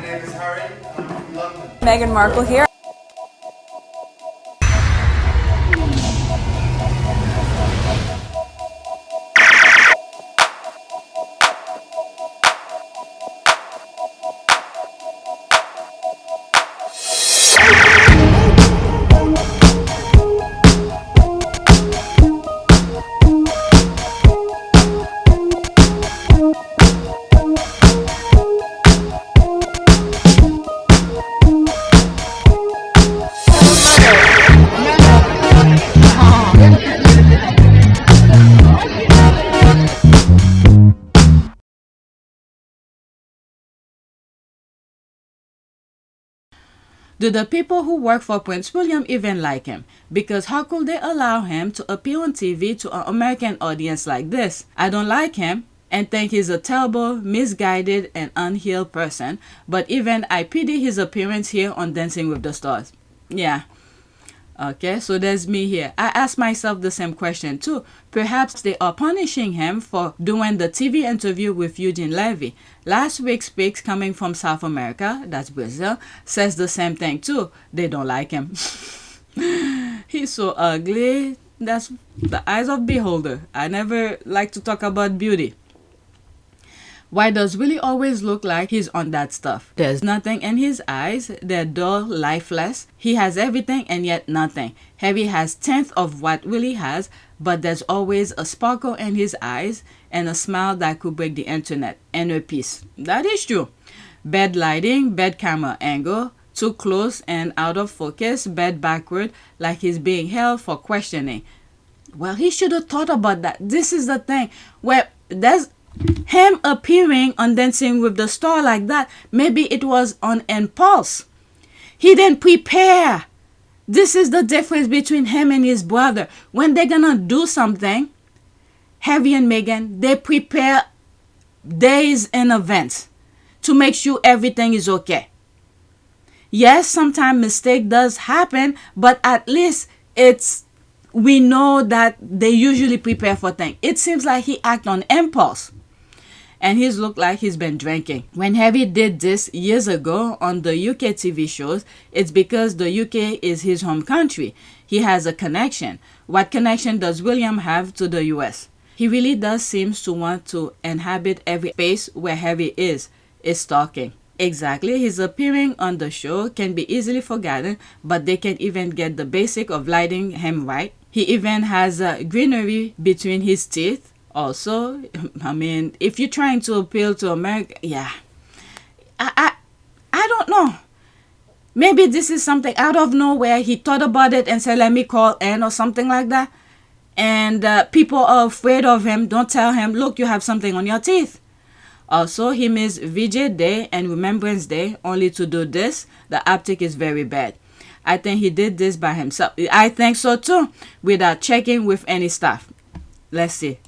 name is Harry. I'm from London. Meghan Markle here. Do the people who work for Prince William even like him? Because how could they allow him to appear on TV to an American audience like this? I don't like him and think he's a terrible, misguided, and unhealed person, but even I pity his appearance here on Dancing with the Stars. Yeah. Okay, so there's me here. I ask myself the same question too. Perhaps they are punishing him for doing the TV interview with Eugene Levy. Last week's pics coming from South America, that's Brazil, says the same thing too. They don't like him. He's so ugly. That's the eyes of beholder. I never like to talk about beauty. Why does Willie always look like he's on that stuff? There's nothing in his eyes. They're dull, lifeless. He has everything and yet nothing. Heavy has 10th of what Willie has, but there's always a sparkle in his eyes and a smile that could break the internet. Inner peace. That is true. Bad lighting, bad camera angle, too close and out of focus, bad backward, like he's being held for questioning. Well, he should have thought about that. This is the thing. Where there's him appearing on Dancing with the Star like that, maybe it was on impulse. He didn't prepare. This is the difference between him and his brother. When they're gonna do something, Harry and Meghan, they prepare days in advance to make sure everything is okay. Yes, sometimes mistake does happen, but at least we know that they usually prepare for things. It seems like he act on impulse. And he's looked like he's been drinking. When Harry did this years ago on the UK TV shows, it's because the UK is his home country. He has a connection. What connection does William have to the US? He really does seem to want to inhabit every space where Harry is stalking. Exactly, his appearing on the show can be easily forgotten, but they can even get the basic of lighting him right. He even has greenery between his teeth. Also, I mean, if you're trying to appeal to America, yeah, I don't know. Maybe this is something out of nowhere. He thought about it and said, let me call in or something like that. And people are afraid of him. Don't tell him, look, you have something on your teeth. Also, he missed VJ Day and Remembrance Day only to do this. The optic is very bad. I think he did this by himself. I think so too, without checking with any staff. Let's see.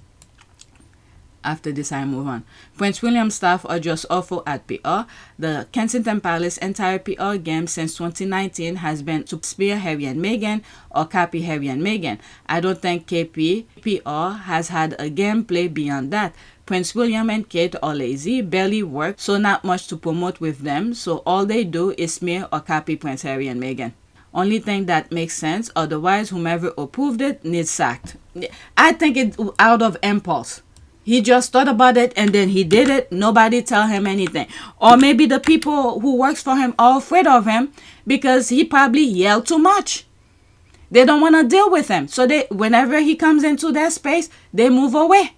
After this, I move on. Prince William's staff are just awful at PR. The Kensington Palace entire PR game since 2019 has been to smear Harry and Meghan or copy Harry and Meghan. I don't think KP PR has had a gameplay beyond that. Prince William and Kate are lazy, barely work, so not much to promote with them. So all they do is smear or copy Prince Harry and Meghan. Only thing that makes sense. Otherwise, whomever approved it needs sacked. I think it's out of impulse. He just thought about it and then he did it. Nobody tell him anything. Or maybe the people who works for him are afraid of him because he probably yelled too much. They don't want to deal with him. So whenever he comes into their space, they move away.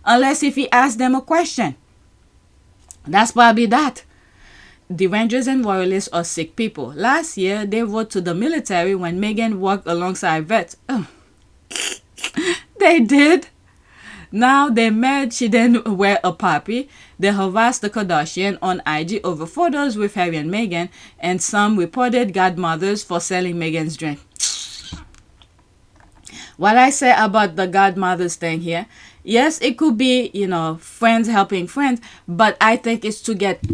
Unless if he asks them a question. That's probably that. Derangers and Royalists are sick people. Last year, they wrote to the military when Meghan walked alongside vets. Oh. They did. Now they're mad she didn't wear a puppy. They harassed the Kardashian on IG over photos with Harry and Meghan, and some reported godmothers for selling Meghan's drink. What I say about the godmothers thing here, yes, it could be, friends helping friends, but I think it's to get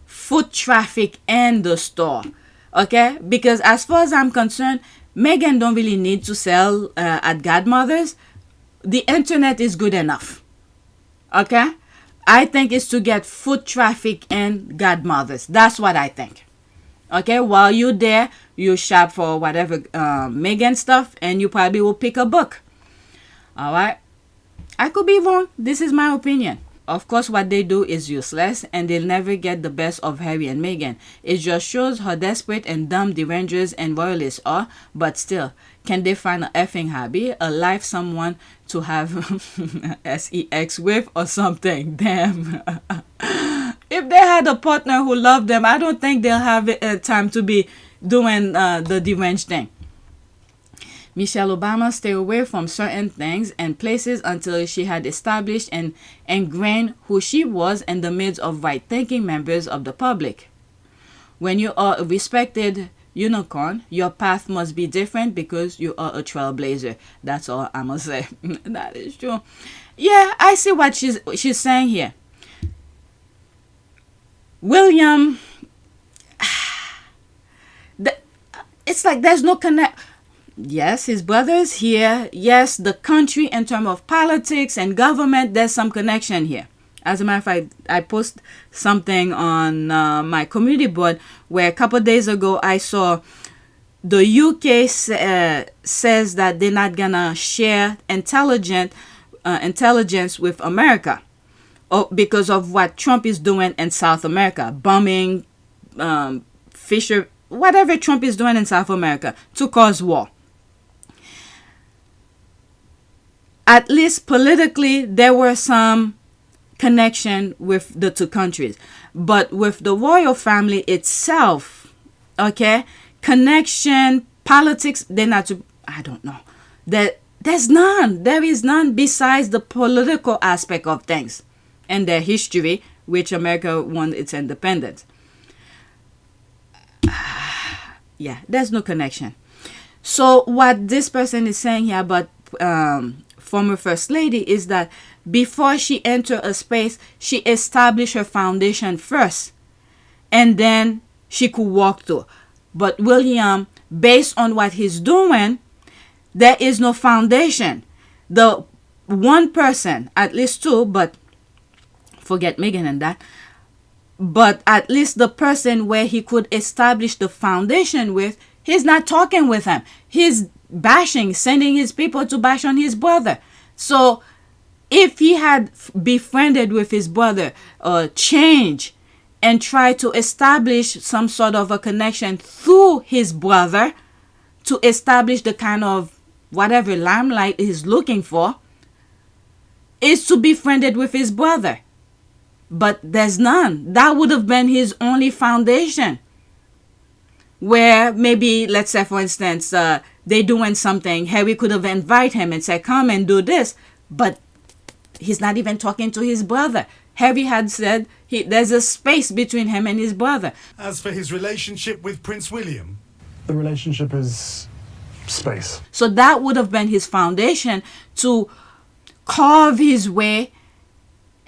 foot traffic in the store, okay? Because as far as I'm concerned, Meghan don't really need to sell at godmothers. The internet is good enough. Okay? I think it's to get foot traffic and godmothers. That's what I think. Okay, while you're there, you shop for whatever Meghan stuff, and you probably will pick a book. All right, I could be wrong. This is my opinion. Of course, what they do is useless, and they'll never get the best of Harry and Meghan. It just shows how desperate and dumb Derangers and Royalists are, but still, can they find a effing hobby, a life, someone to have sex with or something? Damn. If they had a partner who loved them, I don't think they'll have time to be doing the deranged thing. Michelle Obama stayed away from certain things and places until she had established and ingrained who she was in the midst of right-thinking members of the public. When you are a respected unicorn, your path must be different because you are a trailblazer. That's all I'm gonna say. That is true. Yeah, I see what she's saying here. William, it's like there's no connect. Yes, his brother is here. Yes, the country in terms of politics and government, there's some connection here. As a matter of fact, I post something on my community board where a couple of days ago I saw the UK says that they're not gonna share intelligence with America, because of what Trump is doing in South America, bombing, Fisher, whatever Trump is doing in South America to cause war. At least politically, there were some connection with the two countries. But with the royal family itself, okay, connection, politics, they're not, I don't know. There's none. There is none besides the political aspect of things and their history, which America won its independence. Yeah, there's no connection. So what this person is saying here about former First Lady is that before she entered a space, she established her foundation first, and then she could walk through. But William, based on what he's doing, there is no foundation. The one person, at least two, but forget Meghan and that, but at least the person where he could establish the foundation with, he's not talking with him. He's bashing, sending his people to bash on his brother. So if he had befriended with his brother, change and tried to establish some sort of a connection through his brother to establish the kind of whatever limelight he's looking for, is to be friended with his brother. But there's none. That would have been his only foundation. Where maybe, let's say for instance, they doing something, Harry could have invited him and said, come and do this. But he's not even talking to his brother. Harry had said there's a space between him and his brother. As for his relationship with Prince William, the relationship is space. So that would have been his foundation to carve his way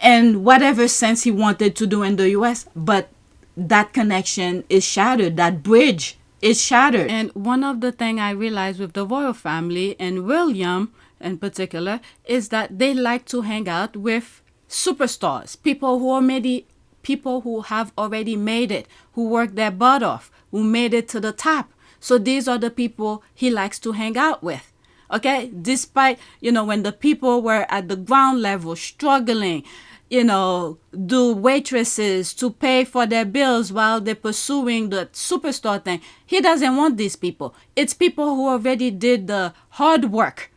in whatever sense he wanted to do in the US. But that connection is shattered. That bridge is shattered. And one of the things I realized with the royal family and William in particular is that they like to hang out with superstars, people who have already made it, who worked their butt off, who made it to the top. So these are the people he likes to hang out with. Okay, despite, when the people were at the ground level struggling, do waitresses to pay for their bills while they're pursuing the superstar thing. He doesn't want these people. It's people who already did the hard work,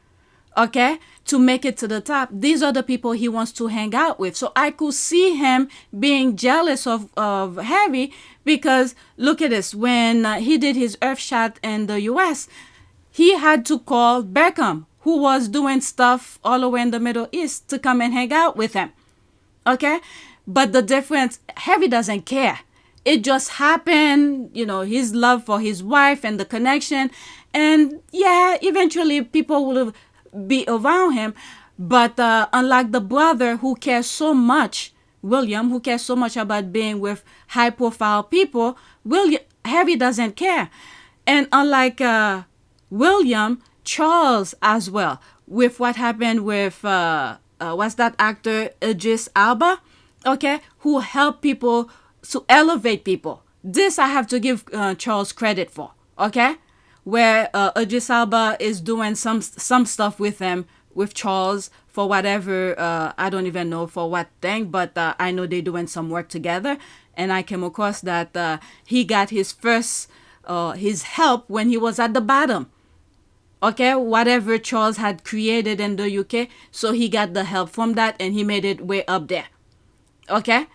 okay, to make it to the top. These are the people he wants to hang out with. So I could see him being jealous of Harry, because look at this. When he did his Earth shot in the US, he had to call Beckham, who was doing stuff all over in the Middle East, to come and hang out with him. Okay, but the difference, Harry doesn't care. It just happened, his love for his wife and the connection. And yeah, eventually people will be around him. But unlike the brother who cares so much, William, who cares so much about being with high profile people, Harry doesn't care. And unlike William, Charles as well, with what happened with what's that actor, Idris Elba, okay, who help people to elevate people. This I have to give Charles credit for, okay? Where Idris Elba is doing some stuff with him, with Charles, for whatever, I don't even know for what thing, but I know they're doing some work together. And I came across that he got his first, his help when he was at the bottom. Okay, whatever Charles had created in the UK, so he got the help from that and he made it way up there. Okay?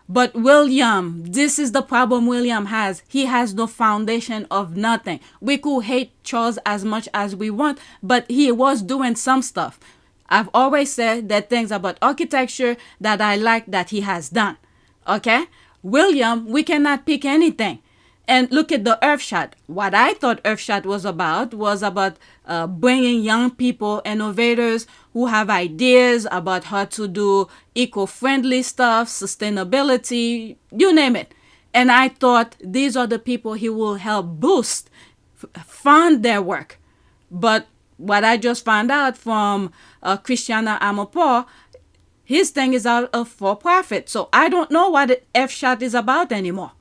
But William, this is the problem William has. He has no foundation of nothing. We could hate Charles as much as we want, but he was doing some stuff. I've always said that things about architecture that I like that he has done. Okay? William, we cannot pick anything. And look at the Earthshot. What I thought Earthshot was about bringing young people, innovators who have ideas about how to do eco-friendly stuff, sustainability, you name it. And I thought these are the people he will help boost, fund their work. But what I just found out from Christiana Amopour, his thing is out of for profit. So I don't know what Earthshot is about anymore.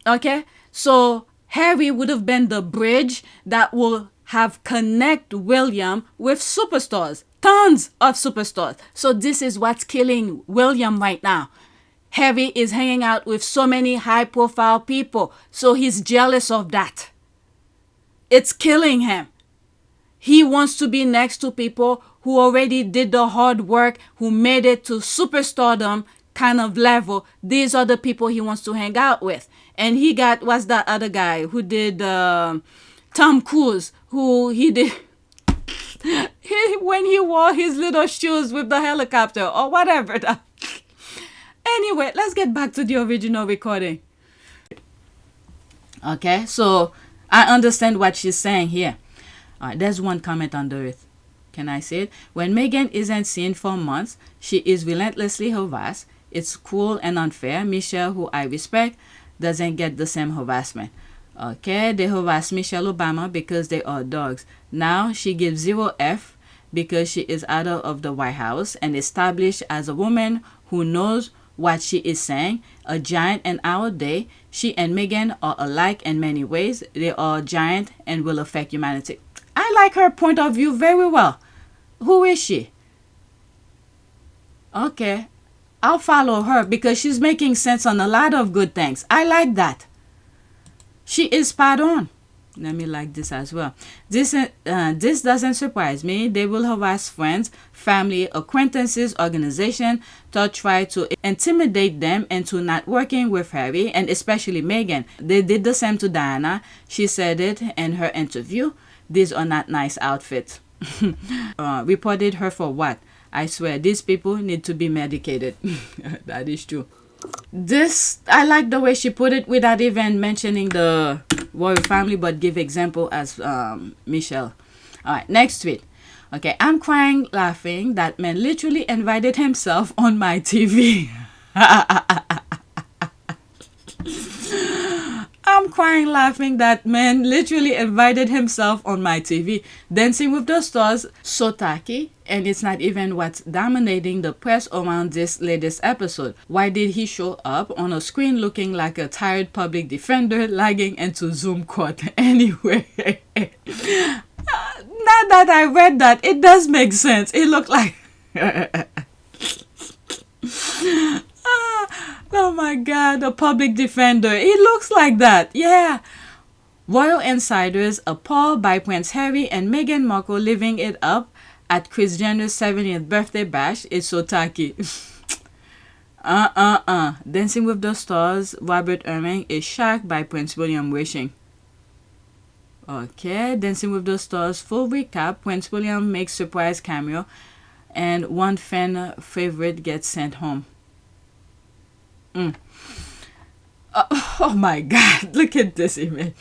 Okay, so Harry would have been the bridge that will have connect William with superstars, tons of superstars. So this is what's killing William right now. Harry is hanging out with so many high-profile people, so he's jealous of that. It's killing him. He wants to be next to people who already did the hard work, who made it to superstardom kind of level. These are the people he wants to hang out with. And he got, what's that other guy who did Tom Cruise, who he did when he wore his little shoes with the helicopter or whatever. Anyway, let's get back to the original recording. Okay, so I understand what she's saying here. All right, there's one comment under it. Can I say it? When Meghan isn't seen for months, she is relentlessly harassed. It's cruel and unfair. Michelle, who I respect, doesn't get the same harassment. Okay, they harass Michelle Obama because they are dogs. Now she gives 0 F because she is out of the White House and established as a woman who knows what she is saying. A giant in our day. She and Meghan are alike in many ways. They are giant and will affect humanity. I like her point of view very well. Who is she? Okay, I'll follow her because she's making sense on a lot of good things. I like that. She is spot on. Let me like this as well. This doesn't surprise me. They will harass friends, family, acquaintances, organization to try to intimidate them into not working with Harry and especially Meghan. They did the same to Diana. She said it in her interview. These are not nice outfits. Reported her for what? I swear, these people need to be medicated. That is true. This, I like the way she put it without even mentioning the royal family, but give example as Michelle. All right, next tweet. Okay, I'm crying laughing that man literally invited himself on my TV. I'm crying laughing that man literally invited himself on my TV. Dancing with the Stars, so tacky, and it's not even what's dominating the press around this latest episode. Why did he show up on a screen looking like a tired public defender lagging into Zoom court? Anyway, now that I read that, it does make sense. It looked like... Oh my God, a public defender. He looks like that. Yeah. Royal insiders appalled by Prince Harry and Meghan Markle living it up at Kris Jenner's 70th birthday bash is so tacky. Dancing with the Stars, Robert Irving is shocked by Prince William wishing. Okay, Dancing with the Stars full recap. Prince William makes surprise cameo and one fan favorite gets sent home. Oh my God, look at this image.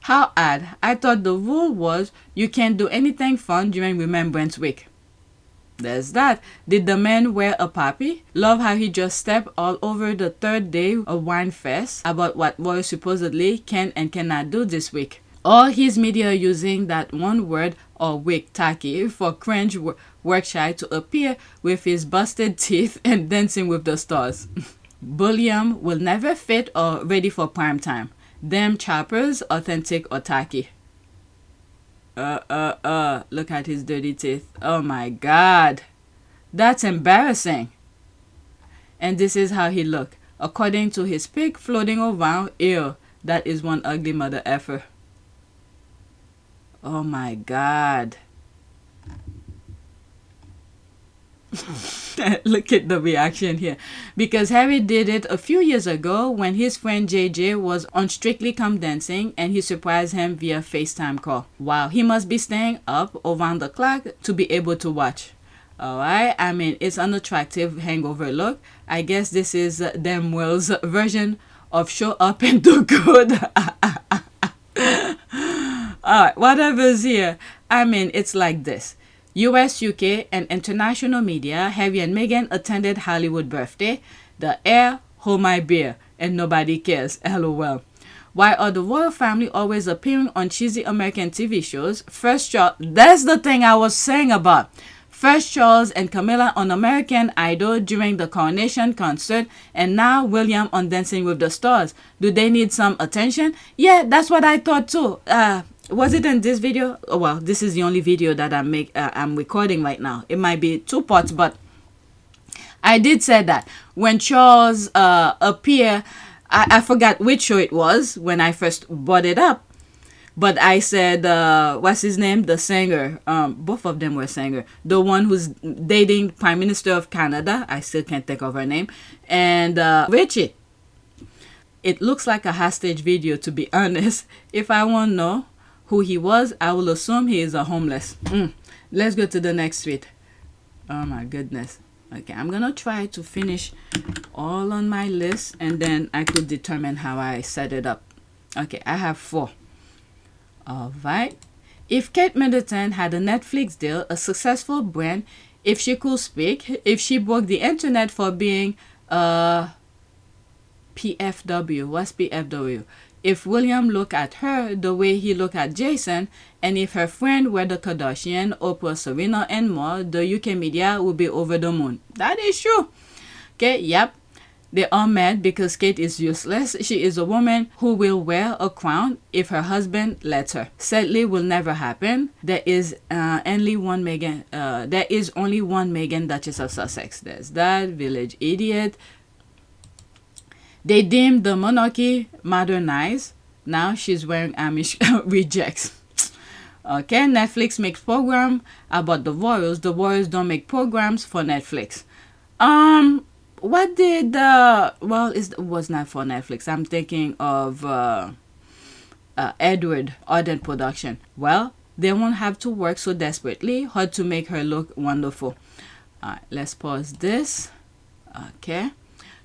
How odd. I thought the rule was you can't do anything fun during Remembrance Week. There's that. Did the man wear a poppy? Love how he just stepped all over the third day of Wine Fest about what royals supposedly can and cannot do this week. All his media using that one word or wig tacky for cringe workshy to appear with his busted teeth and Dancing with the Stars. William will never fit or ready for prime time. Them choppers, authentic or tacky. Look at his dirty teeth. Oh my God. That's embarrassing. And this is how he look. According to his pic floating around, ew, that is one ugly mother effer. Oh my God. Look at the reaction here. Because Harry did it a few years ago when his friend JJ was on Strictly Come Dancing and he surprised him via FaceTime call. Wow, he must be staying up around the clock to be able to watch. Alright, I mean, it's an attractive hangover look. I guess this is them Will's version of show up and do good. Alright, whatever's here. I mean, it's like this. US, UK, and international media, Harry and Meghan attended Hollywood birthday. The air, hold my beer, and nobody cares. LOL. Why are the royal family always appearing on cheesy American TV shows? First Charles, that's the thing I was saying about. First Charles and Camila on American Idol during the coronation concert, and now William on Dancing with the Stars. Do they need some attention? Yeah, that's what I thought too. Was it in this video? Oh, well, this is the only video that I'm recording right now. It might be 2 parts, but I did say that when Charles appeared, I forgot which show it was when I first brought it up, but I said, what's his name? The singer. Both of them were singer. The one who's dating Prime Minister of Canada. I still can't think of her name. And Richie. It looks like a hostage video, to be honest. If I want to know who he was, I will assume he is a homeless. Let's go to the next tweet. Oh my goodness. Okay, I'm gonna try to finish all on my list and then I could determine how I set it up. Okay, I have 4. Alright. If Kate MIDDLETON had a Netflix deal, a successful brand, if she could speak, if she broke the internet for being PFW. What's PFW? If William looked at her the way he looked at Jason, and if her friend were the Kardashian, Oprah, Serena, and more, the UK media would be over the moon. That is true. Okay, yep. They are mad because Kate is useless. She is a woman who will wear a crown if her husband lets her. Sadly, will never happen. There is only one Meghan. There is only one Meghan, Duchess of Sussex. There's that village idiot. They deemed the monarchy modernized. Now she's wearing Amish rejects. Okay, Netflix makes program about the royals. The royals don't make programs for Netflix. What did well, it was not for Netflix. I'm thinking of Edward Arden production. Well, they won't have to work so desperately hard to make her look wonderful. Alright, let's pause this. Okay.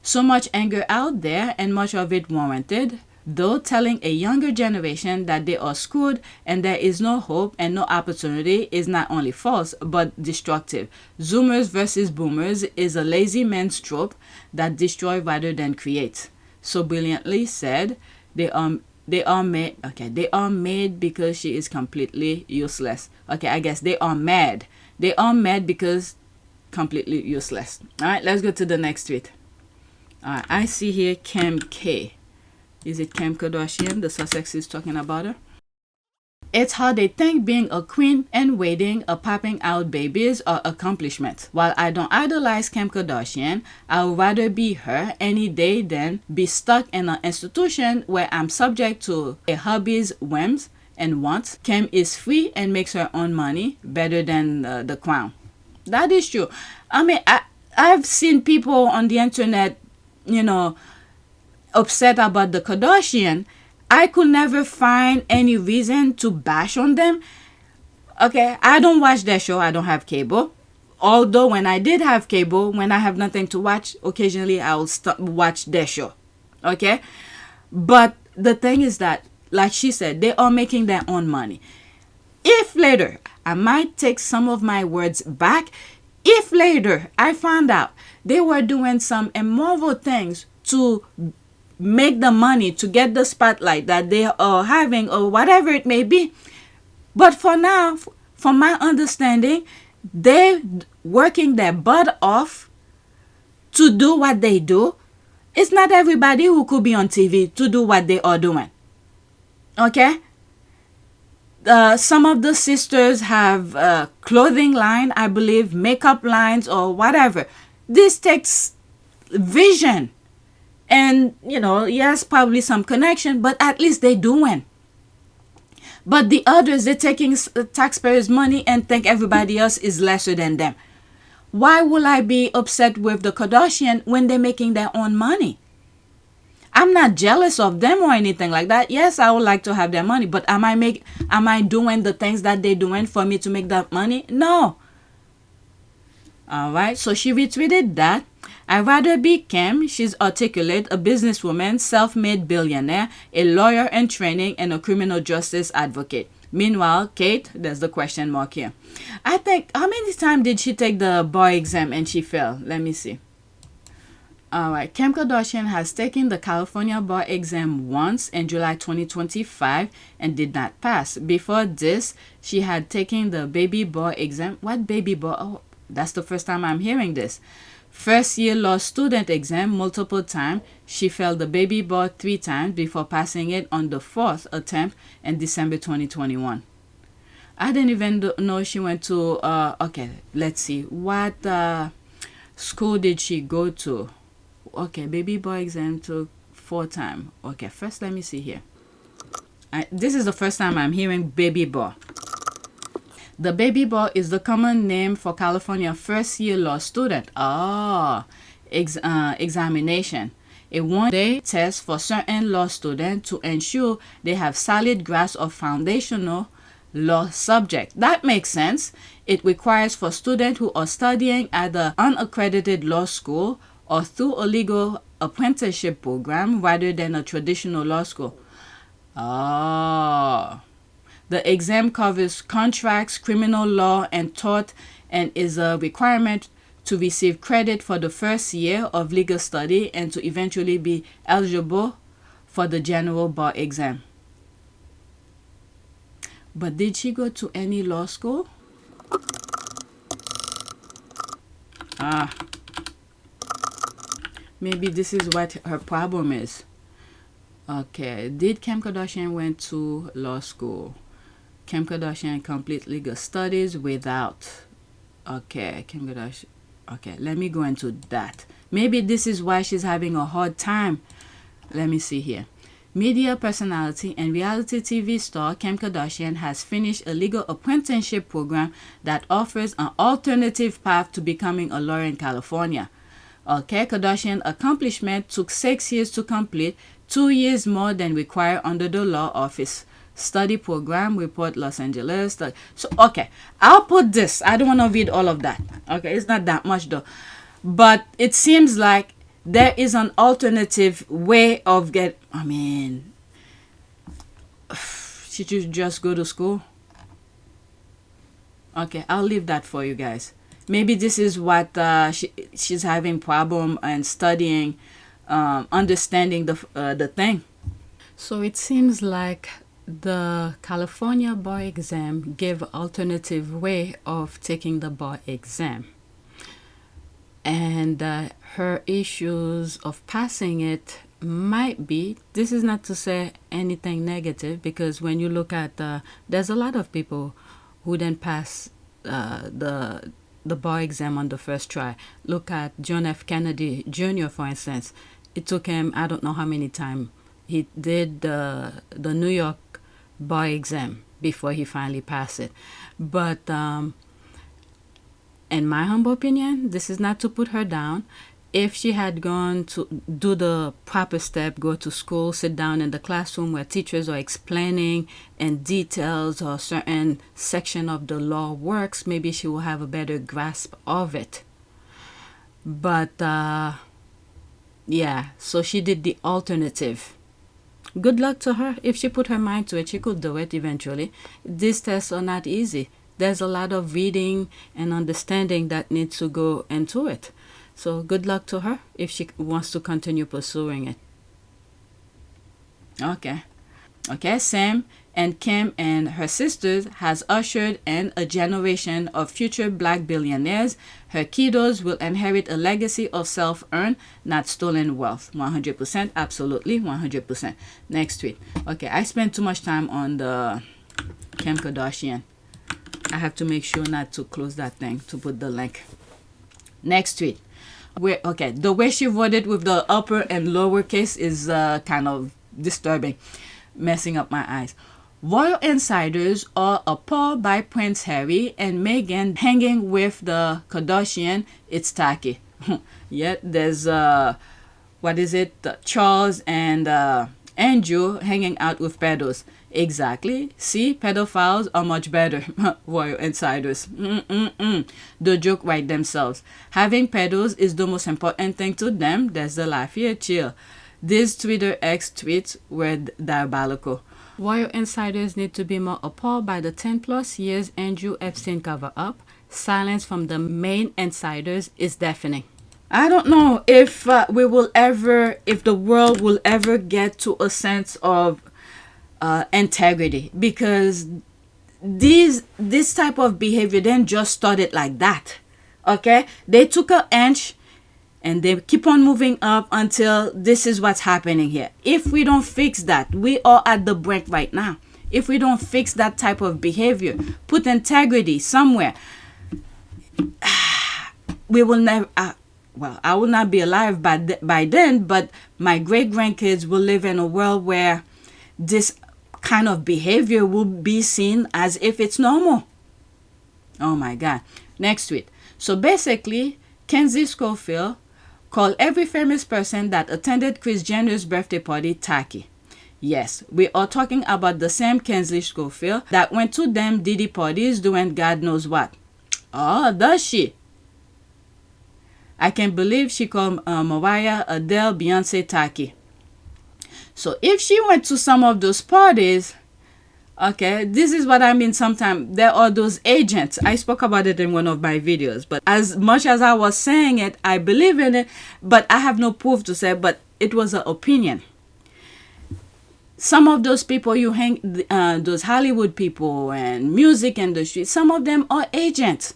So much anger out there and much of it warranted, though telling a younger generation that they are screwed and there is no hope and no opportunity is not only false but destructive. Zoomers versus boomers is a lazy man's trope that destroy rather than create. So brilliantly said. They are made. Okay, they are made because she is completely useless. Okay, I guess they are mad. They are mad because completely useless. All right, let's go to the next tweet. I see here Kim K. Is it Kim Kardashian? The Sussex is talking about her. It's how they think being a queen and waiting or popping out babies are accomplishments. While I don't idolize Kim Kardashian, I would rather be her any day than be stuck in an institution where I'm subject to a hubby's whims and wants. Kim is free and makes her own money better than the crown. That is true. I mean, I've seen people on the internet, you know, upset about the Kardashian. I could never find any reason to bash on them. Okay, I don't watch their show. I don't have cable. Although when I did have cable, when I have nothing to watch, occasionally I will watch their show. Okay, but the thing is that, like she said, they are making their own money. If later, I might take some of my words back. If later I found out they were doing some immoral things to make the money, to get the spotlight that they are having, or whatever it may be. But for now, from my understanding, they're working their butt off to do what they do. It's not everybody who could be on TV to do what they are doing. Okay? Some of the sisters have clothing line, I believe, makeup lines or whatever. This takes vision. And, you know, yes, probably some connection, but at least they're doing. But the others, they're taking taxpayers' money and think everybody else is lesser than them. Why will I be upset with the Kardashian when they're making their own money? I'm not jealous of them or anything like that. Yes, I would like to have their money, but am I doing the things that they're doing for me to make that money? No. All right, so she retweeted that. I'd rather be Kim. She's articulate, a businesswoman, self-made billionaire, a lawyer in training, and a criminal justice advocate. Meanwhile, Kate, there's the question mark here. I think, how many times did she take the bar exam and she failed? Let me see. All right, Kim Kardashian has taken the California bar exam once in July 2025 and did not pass. Before this, she had taken the baby bar exam. What baby bar? Oh, that's the first time I'm hearing this. First year law student exam multiple times. She failed the baby bar 3 times before passing it on the 4th attempt in December 2021. I didn't even know she went to, okay, let's see. What school did she go to? Okay, baby bar exam took 4 times. Okay, first let me see here. This is the first time I'm hearing baby bar. The baby bar is the common name for California first-year law student. Examination. A one-day test for certain law students to ensure they have solid grasp of foundational law subject. That makes sense. It requires for students who are studying at an unaccredited law school or through a legal apprenticeship program rather than a traditional law school. The exam covers contracts, criminal law, and tort, and is a requirement to receive credit for the first year of legal study and to eventually be eligible for the general bar exam. But did she go to any law school? Maybe this is what her problem is. Okay, did Kim Kardashian went to law school? Kim Kardashian complete legal studies without. Okay, Kim Kardashian. Okay, let me go into that. Maybe this is why she's having a hard time. Let me see here. Media personality and reality TV star Kim Kardashian has finished a legal apprenticeship program that offers an alternative path to becoming a lawyer in California. Okay, Kardashian accomplishment took 6 years to complete, 2 years more than required under the law office study program, report Los Angeles. So, okay, I'll put this. I don't want to read all of that. Okay, it's not that much though. But it seems like there is an alternative way of should you just go to school? Okay, I'll leave that for you guys. Maybe this is what she's having problem and studying, understanding the thing. So it seems like the California bar exam gave alternative way of taking the bar exam. And her issues of passing it might be, this is not to say anything negative, because when you look at, there's a lot of people who didn't pass the bar exam on the first try. Look at John F. Kennedy Jr., for instance. It took him, I don't know how many times. He did the New York bar exam before he finally passed it. But in my humble opinion, this is not to put her down. If she had gone to do the proper step, go to school, sit down in the classroom where teachers are explaining in details or certain section of the law works, maybe she will have a better grasp of it. But yeah, so she did the alternative. Good luck to her. If she put her mind to it, she could do it eventually. These tests are not easy. There's a lot of reading and understanding that needs to go into it. So good luck to her if she wants to continue pursuing it. Okay, Sam and Kim and her sisters has ushered in a generation of future black billionaires. Her kiddos will inherit a legacy of self-earned, not stolen wealth. 100%, absolutely, 100%. Next tweet. Okay, I spent too much time on the Kim Kardashian. I have to make sure not to close that thing to put the link. Next tweet. Okay, the way she worded with the upper and lower case is kind of disturbing, messing up my eyes. Royal insiders are appalled by Prince Harry and Meghan hanging with the Kardashian. It's tacky. Yeah, there's Charles and Andrew hanging out with pedos. Exactly. See, pedophiles are much better. Royal insiders. The joke right themselves. Having pedos is the most important thing to them. That's the life here. Chill. These Twitter X tweets were diabolical. Royal insiders need to be more appalled by the 10 plus years Andrew Epstein cover-up. Silence from the main insiders is deafening. I don't know if the world will ever get to a sense of integrity, because this type of behavior then just started like that. Okay, they took an inch and they keep on moving up until this is what's happening here. If we don't fix that, we are at the brink right now. If we don't fix that type of behavior, put integrity somewhere, we will never. I will not be alive by then, but my great grandkids will live in a world where this kind of behavior will be seen as if it's normal. Oh my God. Next tweet. So basically, Kinsey Schofield called every famous person that attended Kris Jenner's birthday party tacky. Yes, we are talking about the same Kinsey Schofield that went to them Diddy parties doing God knows what. Oh, does she? I can't believe she called Mariah, Adele, Beyonce tacky. So if she went to some of those parties, okay, this is what I mean. Sometimes there are those agents. I spoke about it in one of my videos, but as much as I was saying it, I believe in it, but I have no proof to say, but it was an opinion. Some of those people you hang, those Hollywood people and music industry, some of them are agents.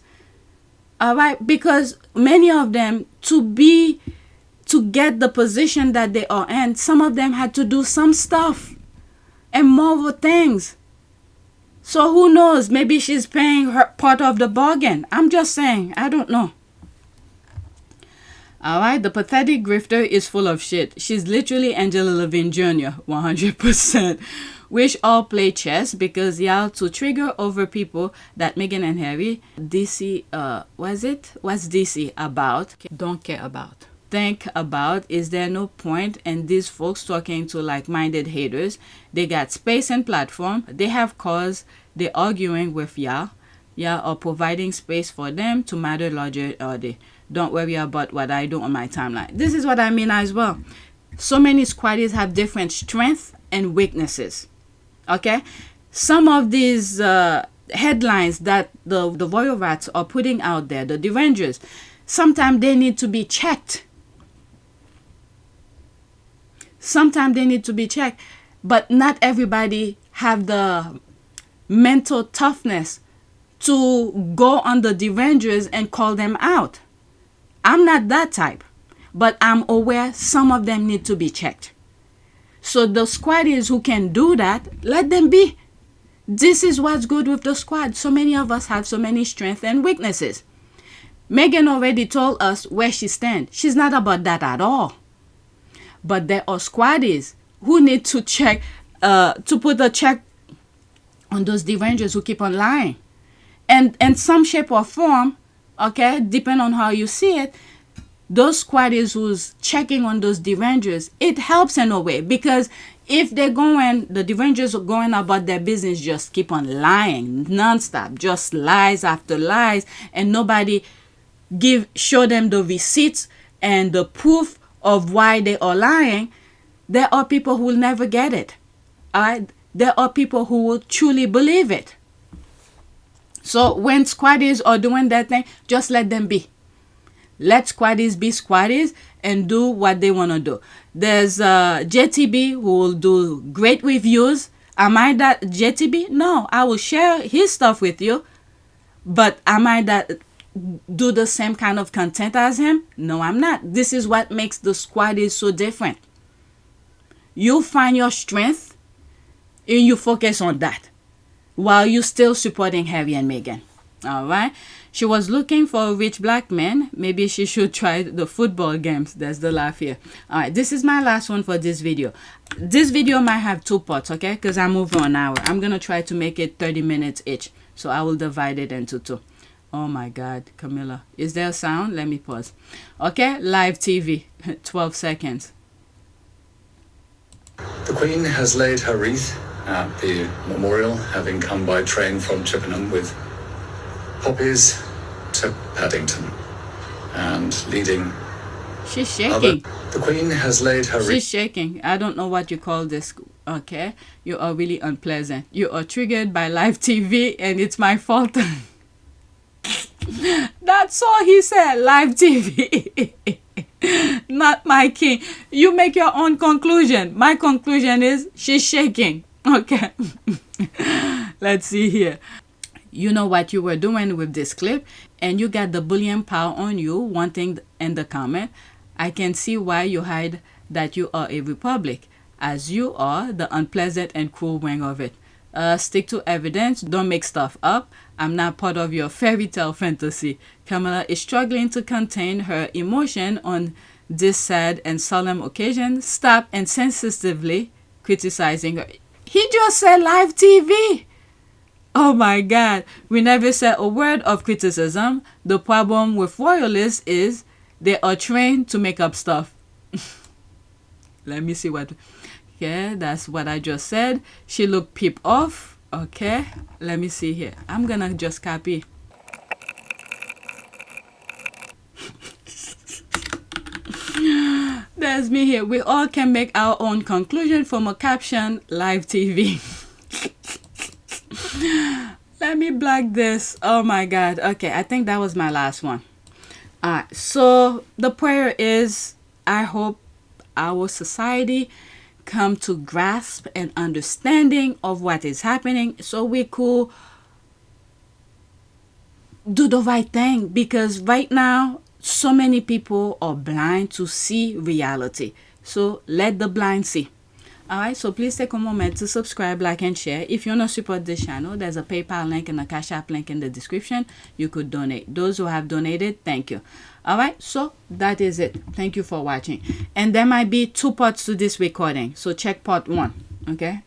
All right, because many of them to get the position that they are in, some of them had to do some stuff and more things. So who knows? Maybe she's paying her part of the bargain. I'm just saying. I don't know. All right. The pathetic grifter is full of shit. She's literally Angela Levine Jr. 100%. Wish all play chess because y'all to trigger over people that Meghan and Harry, DC, what's DC about? Don't care about. Think about, is there no point in these folks talking to like-minded haters? They got space and platform. They have cause. They're arguing with y'all. Y'all are providing space for them to matter larger all day. Don't worry about what I do on my timeline. This is what I mean as well. So many squaddies have different strengths and weaknesses. Okay? Some of these headlines that the royal rats are putting out there, the Derangers, sometimes they need to be checked. Sometimes they need to be checked, but not everybody have the mental toughness to go on the Derangers and call them out. I'm not that type, but I'm aware some of them need to be checked. So the squaddies who can do that, let them be. This is what's good with the squad. So many of us have so many strengths and weaknesses. Meghan already told us where she stands. She's not about that at all. But there are squaddies who need to check, to put a check on those Derangers who keep on lying. And in some shape or form, okay, depending on how you see it, those squaddies who's checking on those Derangers, it helps in a way. Because if the Derangers are going about their business, just keep on lying nonstop, just lies after lies, and nobody show them the receipts and the proof of why they are lying, there are people who will never get it. All right? There are people who will truly believe it. So when squaddies are doing that thing, just let them be. Let squaddies be squaddies and do what they want to do. There's JTB who will do great reviews. Am I that JTB? No, I will share his stuff with you. But am I that do the same kind of content as him? No, I'm not. This is what makes the squaddies so different. You find your strength and you focus on that while you still supporting Harry and Meghan. All right. She was looking for a rich black man. Maybe she should try the football games. That's the laugh here. All right. This is my last one for this video. This video might have 2 parts, okay? Because I'm over an hour. I'm going to try to make it 30 minutes each. So I will divide it into 2. Oh my God, Camila. Is there a sound? Let me pause. Okay. Live TV. 12 seconds. The Queen has laid her wreath at the memorial, having come by train from Chippenham with poppies to Paddington and leading. She's shaking. The Queen has laid her wreath. She's shaking. I don't know what you call this. Okay. You are really unpleasant. You are triggered by live TV and it's my fault. That's all he said. Live TV. Not my king. You make your own conclusion. My conclusion is she's shaking. Okay. Let's see here. You know what you were doing with this clip and you got the bullying power on you wanting in the comment. I can see why you hide that you are a republic, as you are the unpleasant and cruel wing of it. Stick to evidence. Don't make stuff up. I'm not part of your fairy tale fantasy. Camila is struggling to contain her emotion on this sad and solemn occasion. Stop insensitively criticizing her. He just said live TV. Oh my God. We never said a word of criticism. The problem with royalists is they are trained to make up stuff. Let me see what... Okay, that's what I just said. She looked peep off. Okay, let me see here. I'm gonna just copy. There's me here. We all can make our own conclusion from a caption, live TV. Let me block this. Oh my God. Okay, I think that was my last one. Alright, so the prayer is, I hope our society come to grasp an understanding of what is happening so we could do the right thing, because right now so many people are blind to see reality. So let the blind see. Alright, so please take a moment to subscribe, like, and share. If you want to support this channel, there's a PayPal link and a Cash App link in the description. You could donate. Those who have donated, thank you. Alright, so that is it. Thank you for watching. And there might be 2 parts to this recording. So check part 1. Okay?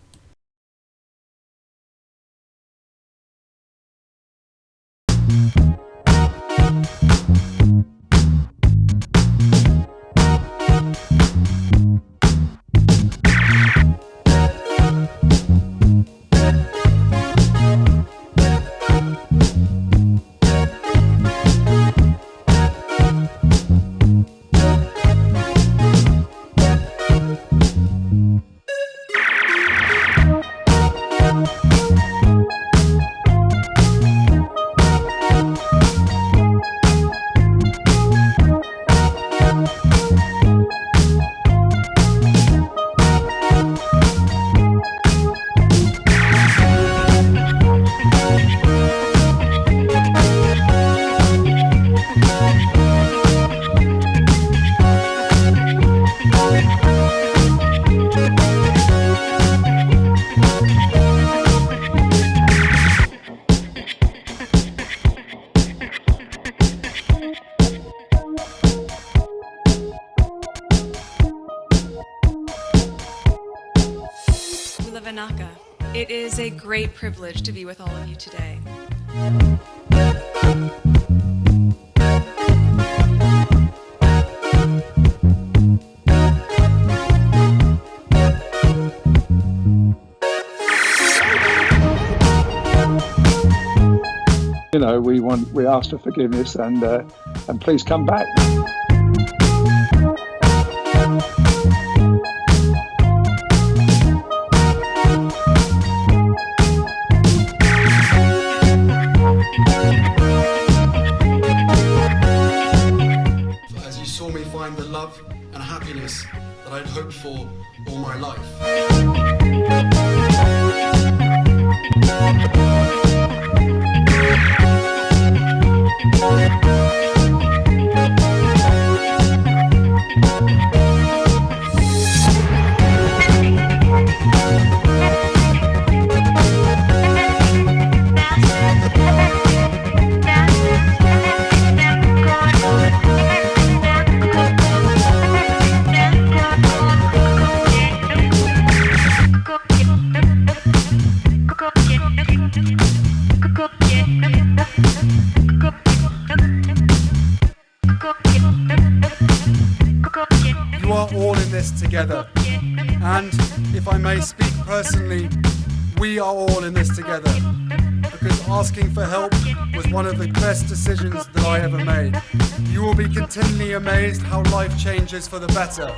It is a great privilege to be with all of you today. You know, we ask for forgiveness and please come back. hoped for all my life. You are all in this together, and if I may speak personally, we are all in this together, because asking for help was one of the best decisions that I ever made. You will be continually amazed how life changes for the better.